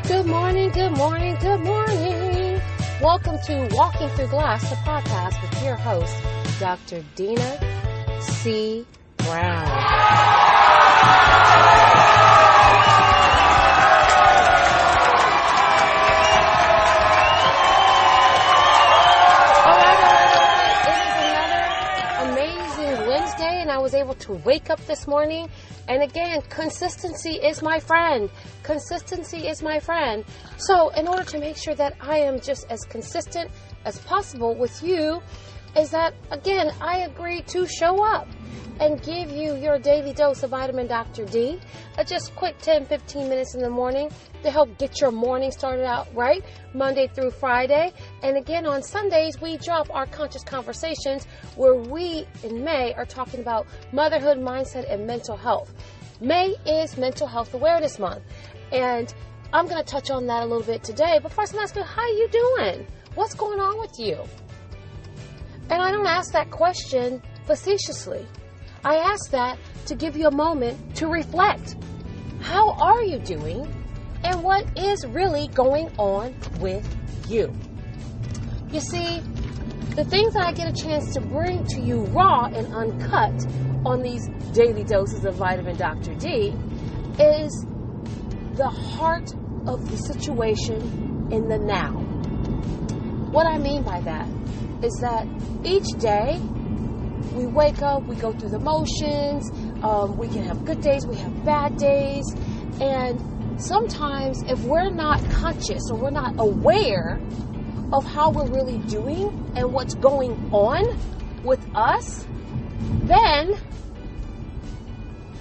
Good morning, good morning, good morning. Welcome to Walking Through Glass, the podcast with your host, Dr. Dina C. Brown. All right. It is another amazing Wednesday, and I was able to wake up this morning. And again, consistency is my friend. Consistency is my friend. So in order to make sure that I am just as consistent as possible with you, is that, again, I agree to show up and give you your daily dose of vitamin Dr. D. Just quick 10-15 minutes in the morning to help get your morning started out right, Monday through Friday. And again, on Sundays, we drop our conscious conversations where we, in May, are talking about motherhood, mindset, and mental health. May is Mental Health Awareness Month. And I'm going to touch on that a little bit today. But first, I'm asking, how are you doing? What's going on with you? And I don't ask that question facetiously. I ask that to give you a moment to reflect. How are you doing? And what is really going on with you? You see, the things that I get a chance to bring to you raw and uncut on these daily doses of vitamin Dr. D is the heart of the situation in the now. What I mean by that is that each day we wake up, we go through the motions, we can have good days, we have bad days, and sometimes if we're not conscious or we're not aware of how we're really doing and what's going on with us, then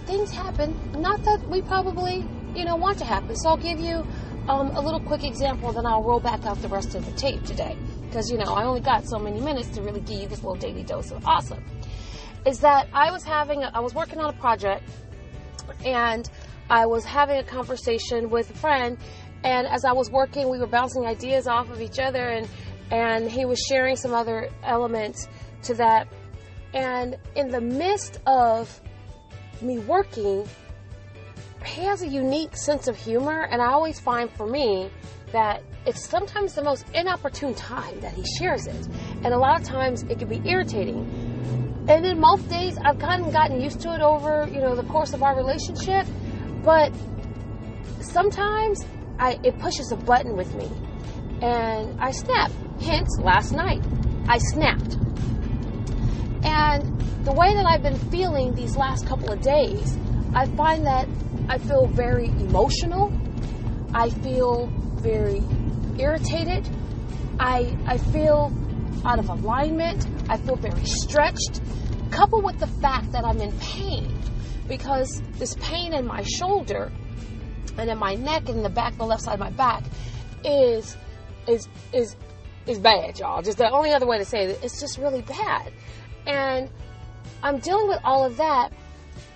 things happen, not that we probably, want to happen. So I'll give you a little quick example, then I'll roll back out the rest of the tape today. Because, I only got so many minutes to really give you this little daily dose of awesome. Is that I was working on a project, and I was having a conversation with a friend, and as I was working, we were bouncing ideas off of each other, and he was sharing some other elements to that. And in the midst of me working, he has a unique sense of humor, and I always find for me that it's sometimes the most inopportune time that he shares it. And a lot of times it can be irritating. And then most days I've kind of gotten used to it over, the course of our relationship. But sometimes it pushes a button with me. And I snap. Hence, last night, I snapped. And the way that I've been feeling these last couple of days, I find that I feel very emotional. I feel very irritated. I feel out of alignment. I feel very stretched, coupled with the fact that I'm in pain, because this pain in my shoulder and in my neck and in the back, the left side of my back is bad, y'all. Just the only other way to say it, it's just really bad. And I'm dealing with all of that.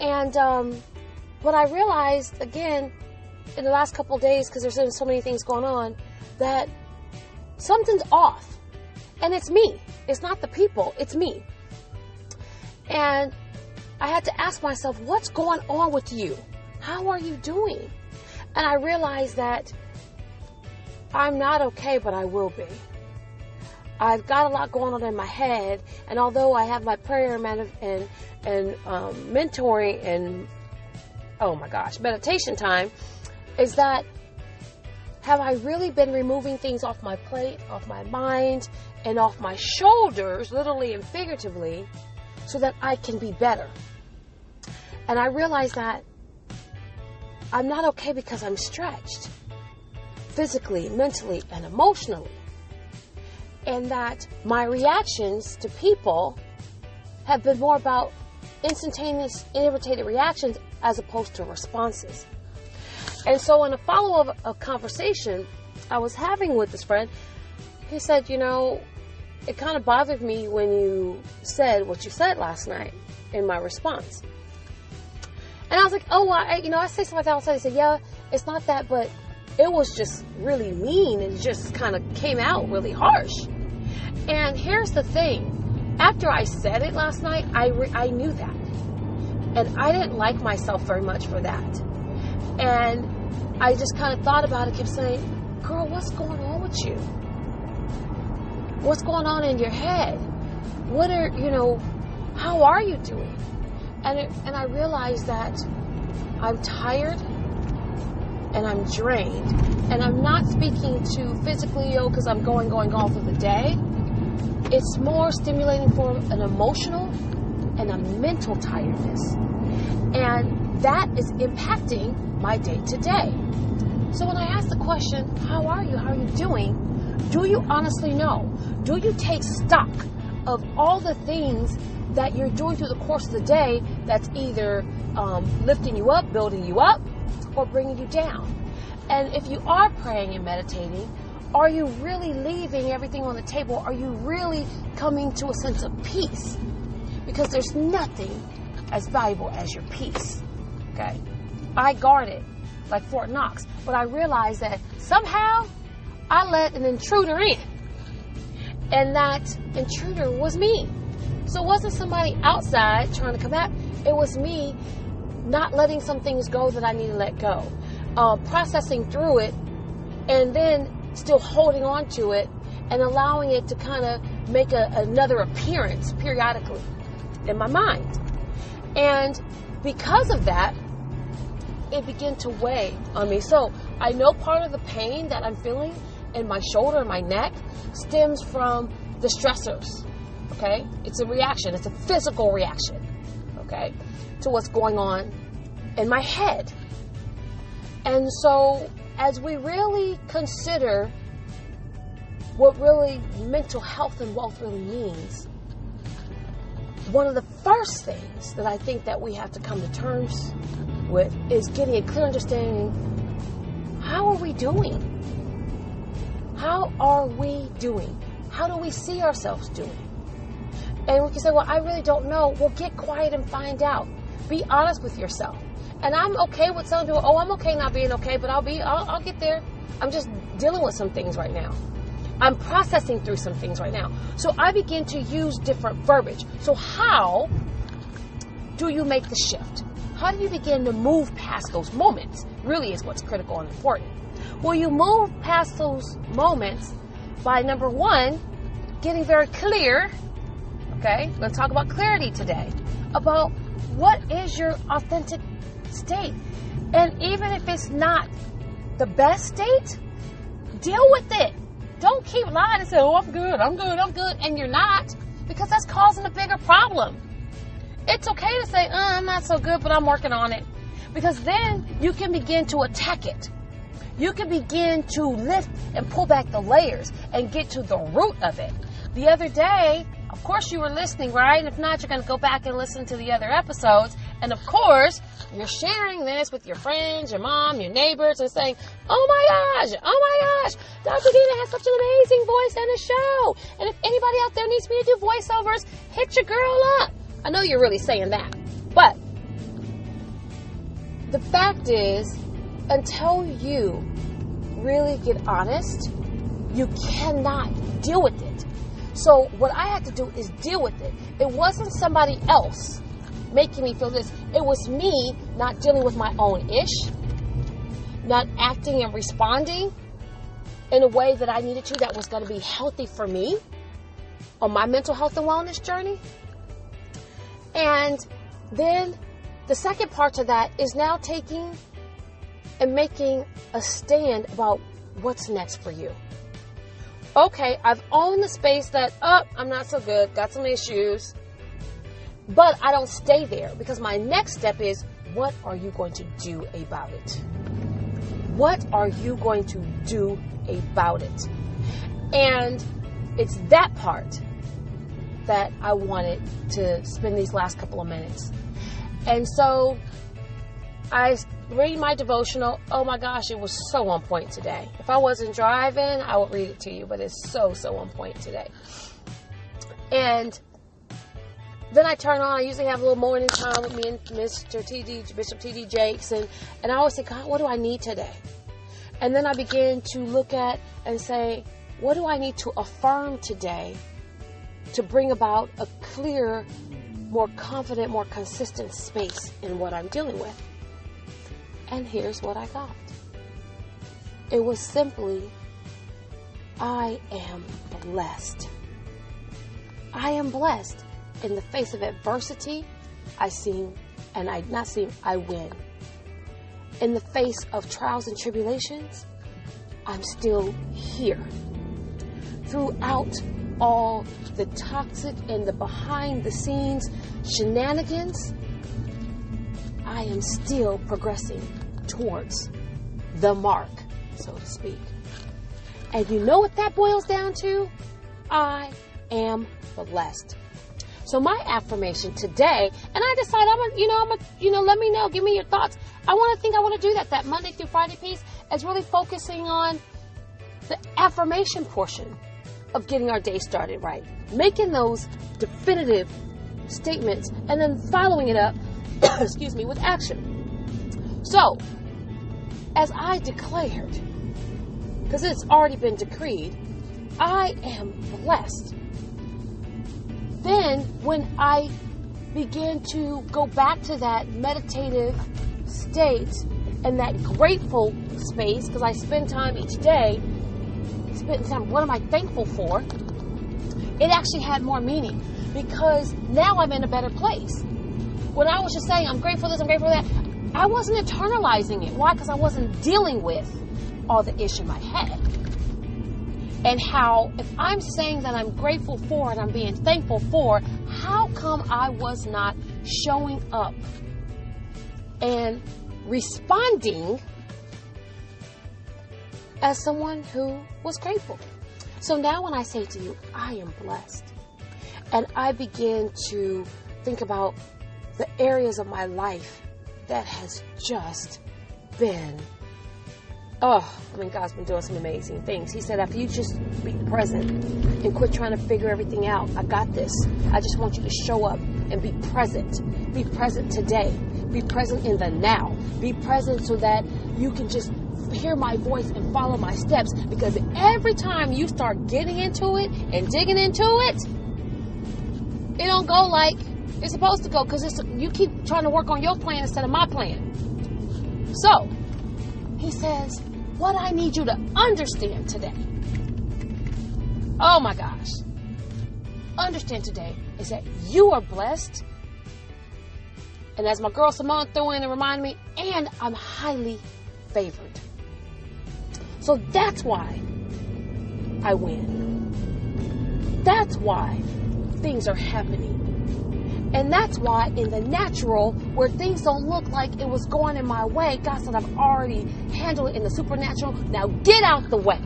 And what I realized, again, in the last couple of days, because there's been so many things going on, that something's off. And it's me. It's not the people. It's me. And I had to ask myself, what's going on with you? How are you doing? And I realized that I'm not okay, but I will be. I've got a lot going on in my head. And although I have my prayer and mentoring and, meditation time, is that have I really been removing things off my plate, off my mind, and off my shoulders, literally and figuratively, so that I can be better? And I realized that I'm not okay because I'm stretched physically, mentally, and emotionally. And that my reactions to people have been more about instantaneous, irritated reactions as opposed to responses. And so in a follow-up of conversation I was having with this friend, he said, it kind of bothered me when you said what you said last night in my response. And I was like, I say something like that outside. He said, yeah, it's not that, but it was just really mean and just kind of came out really harsh. And here's the thing. After I said it last night, I knew that. And I didn't like myself very much for that. And I just kind of thought about it, kept saying, girl, what's going on with you? What's going on in your head? How are you doing? And I realized that I'm tired and I'm drained. And I'm not speaking to physically, because I'm going through the day. It's more stimulating for an emotional and a mental tiredness. And that is impacting my day to day. So when I ask the question, how are you? How are you doing? Do you honestly know? Do you take stock of all the things that you're doing through the course of the day that's either lifting you up, building you up, or bringing you down? And if you are praying and meditating, are you really leaving everything on the table? Are you really coming to a sense of peace? Because there's nothing as valuable as your peace. Okay? I guard it like Fort Knox, but I realized that somehow I let an intruder in. And that intruder was me. So it wasn't somebody outside trying to come at me. It was me not letting some things go that I need to let go. Processing through it, and then still holding on to it and allowing it to kind of make another appearance periodically in my mind. And because of that, it began to weigh on me. So I know part of the pain that I'm feeling in my shoulder and my neck stems from the stressors. Okay? It's a reaction. It's a physical reaction. Okay? To what's going on in my head. And so as we really consider what really mental health and wealth really means, one of the first things that I think that we have to come to terms with is getting a clear understanding. How are we doing? How are we doing? How do we see ourselves doing? And we can say, well, I really don't know. Well, get quiet and find out. Be honest with yourself. And I'm okay with some people, I'm okay not being okay, but I'll get there. I'm just dealing with some things right now. I'm processing through some things right now. So I begin to use different verbiage. So how do you make the shift? How do you begin to move past those moments? Really is what's critical and important. Well, you move past those moments by, number one, getting very clear. Okay, we're going to talk about clarity today. About what is your authentic state. And even if it's not the best state, deal with it. Don't keep lying and say, I'm good, and you're not, because that's causing a bigger problem. It's okay to say, I'm not so good, but I'm working on it, because then you can begin to attack it. You can begin to lift and pull back the layers and get to the root of it. The other day, of course you were listening, right? And if not, you're going to go back and listen to the other episodes. And of course, you're sharing this with your friends, your mom, your neighbors, and saying, oh my gosh, Dr. Dina has such an amazing voice and a show. And if anybody out there needs me to do voiceovers, hit your girl up. I know you're really saying that. But the fact is, until you really get honest, you cannot deal with it. So what I had to do is deal with it. It wasn't somebody else making me feel this. It was me not dealing with my own ish, not acting and responding in a way that I needed to, that was going to be healthy for me on my mental health and wellness journey. And then the second part to that is now taking and making a stand about what's next for you. Okay, I've owned the space that, I'm not so good, got some issues, but I don't stay there, because my next step is, what are you going to do about it? What are you going to do about it? And it's that part that I wanted to spend these last couple of minutes. And so I read my devotional. Oh my gosh, it was so on point today. If I wasn't driving, I would read it to you, but it's so on point today. And then I turn on, I usually have a little morning time with me and Bishop T.D. Jakes, and I always say, God, what do I need today? And then I begin to look at and say, what do I need to affirm today to bring about a clear, more confident, more consistent space in what I'm dealing with? And here's what I got. It was simply, I am blessed. I am blessed. In the face of adversity, I win. In the face of trials and tribulations, I'm still here. Throughout all the toxic and the behind the scenes shenanigans, I am still progressing towards the mark, so to speak. And you know what that boils down to? I am blessed. So my affirmation today, and I decided let me know, give me your thoughts. I want to do that Monday through Friday piece is really focusing on the affirmation portion of getting our day started right. Making those definitive statements and then following it up, with action. So, as I declared, because it's already been decreed, I am blessed. Then, when I began to go back to that meditative state and that grateful space, because I spend time each day, what am I thankful for? It actually had more meaning, because now I'm in a better place. When I was just saying, I'm grateful for this, I'm grateful for that, I wasn't internalizing it. Why? Because I wasn't dealing with all the ish in my head. And how, if I'm saying that I'm grateful for and I'm being thankful for, how come I was not showing up and responding as someone who was grateful? So now when I say to you, I am blessed, and I begin to think about the areas of my life that has just been, God's been doing some amazing things. He said, after you just be present and quit trying to figure everything out, I got this. I just want you to show up and be present. Be present today. Be present in the now. Be present so that you can just hear my voice and follow my steps. Because every time you start getting into it and digging into it, it don't go like it's supposed to go, because you keep trying to work on your plan instead of my plan. So, he says, what I need you to understand today, oh my gosh, understand today is that you are blessed. And as my girl Simone threw in and reminded me, and I'm highly favored. So that's why I win. That's why things are happening. And that's why in the natural, where things don't look like it was going in my way, God said, I've already handled it in the supernatural. Now get out the way.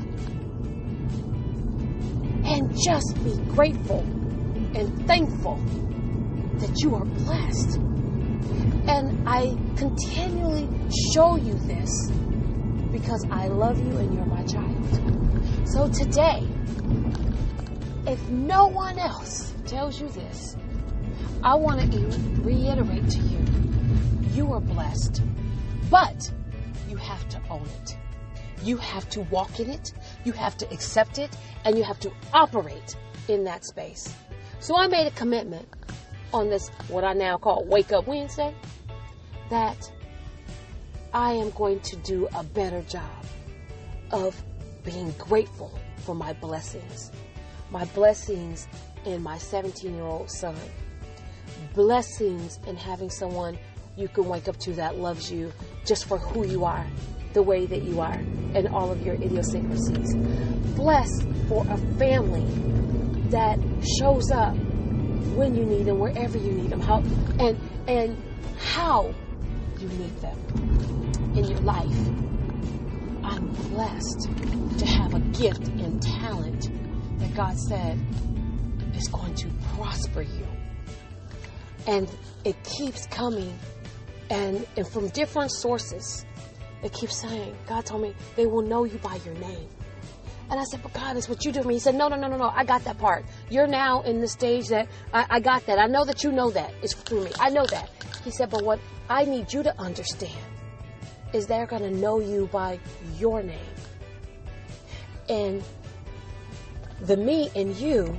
And just be grateful and thankful that you are blessed. And I continually show you this because I love you and you're my child. So today, if no one else tells you this, I want to reiterate to you, you are blessed, but you have to own it. You have to walk in it, you have to accept it, and you have to operate in that space. So I made a commitment on this, what I now call Wake Up Wednesday, that I am going to do a better job of being grateful for my blessings in my 17-year-old son. Blessings in having someone you can wake up to that loves you just for who you are, the way that you are, and all of your idiosyncrasies. Blessed for a family that shows up when you need them, wherever you need them, how you need them in your life. I'm blessed to have a gift and talent that God said is going to prosper you. And it keeps coming, and from different sources, it keeps saying, God told me, they will know you by your name. And I said, but God, it's what you do to me. He said, no, I got that part. You're now in the stage that I got that. I know that you know that. It's through me. I know that. He said, but what I need you to understand is they're going to know you by your name. And the me in you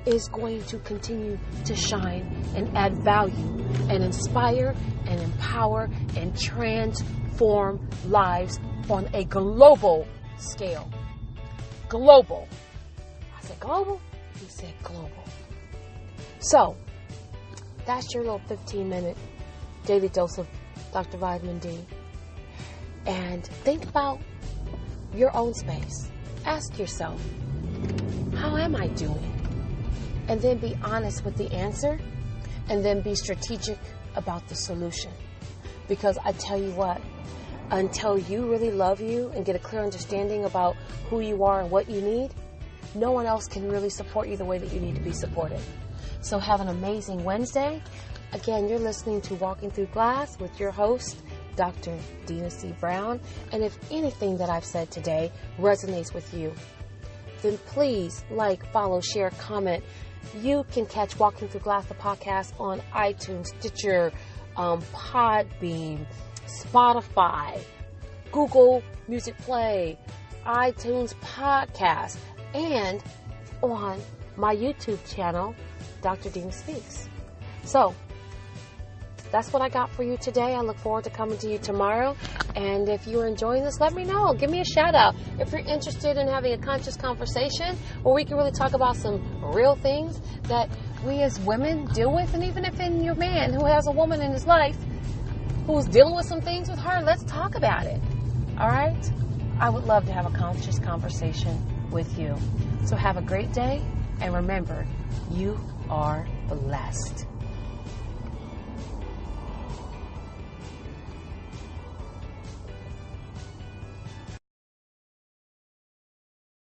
is going to continue to shine and add value and inspire and empower and transform lives on a global scale. Global. I said global? He said global. So, that's your little 15-minute daily dose of Dr. Vitamin D. And think about your own space. Ask yourself, how am I doing? And then be honest with the answer, and then be strategic about the solution. Because I tell you what, until you really love you and get a clear understanding about who you are and what you need, no one else can really support you the way that you need to be supported. So have an amazing Wednesday. Again, you're listening to Walking Through Glass with your host, Dr. Dina C. Brown. And if anything that I've said today resonates with you, then please like, follow, share, comment. You can catch Walking Through Glass, the podcast, on iTunes, Stitcher, Podbean, Spotify, Google Music Play, iTunes Podcast, and on my YouTube channel, Dr. Dina Speaks. So, that's what I got for you today. I look forward to coming to you tomorrow. And if you're enjoying this, let me know. Give me a shout out. If you're interested in having a conscious conversation where we can really talk about some real things that we as women deal with, and even if in your man who has a woman in his life who's dealing with some things with her, let's talk about it. All right? I would love to have a conscious conversation with you. So have a great day. And remember, you are blessed.